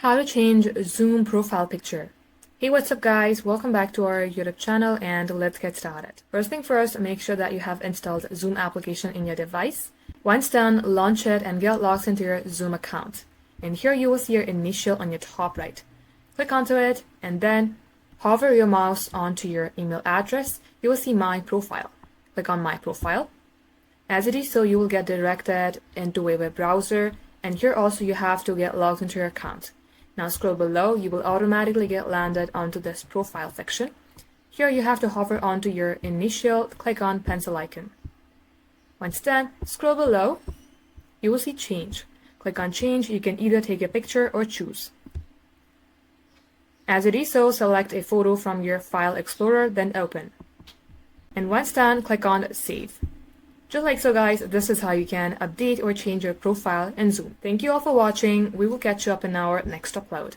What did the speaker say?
How to change Zoom profile picture. Hey, what's up guys? Welcome back to our YouTube channel and let's get started. First thing first, make sure that you have installed Zoom application in your device. Once done, launch it and get logged into your Zoom account. And here you will see your initial on your top right. Click onto it and then hover your mouse onto your email address. You will see My Profile. Click on My Profile. As it is so, you will get directed into a web browser, and here also you have to get logged into your account. Now scroll below, you will automatically get landed onto this profile section. Here you have to hover onto your initial, click on pencil icon. Once done, scroll below, you will see change. Click on change, you can either take a picture or choose. As it is so, select a photo from your file explorer, then open. And once done, click on save. Just like so guys, this is how you can update or change your profile in Zoom. Thank you all for watching. We will catch you up in our next upload.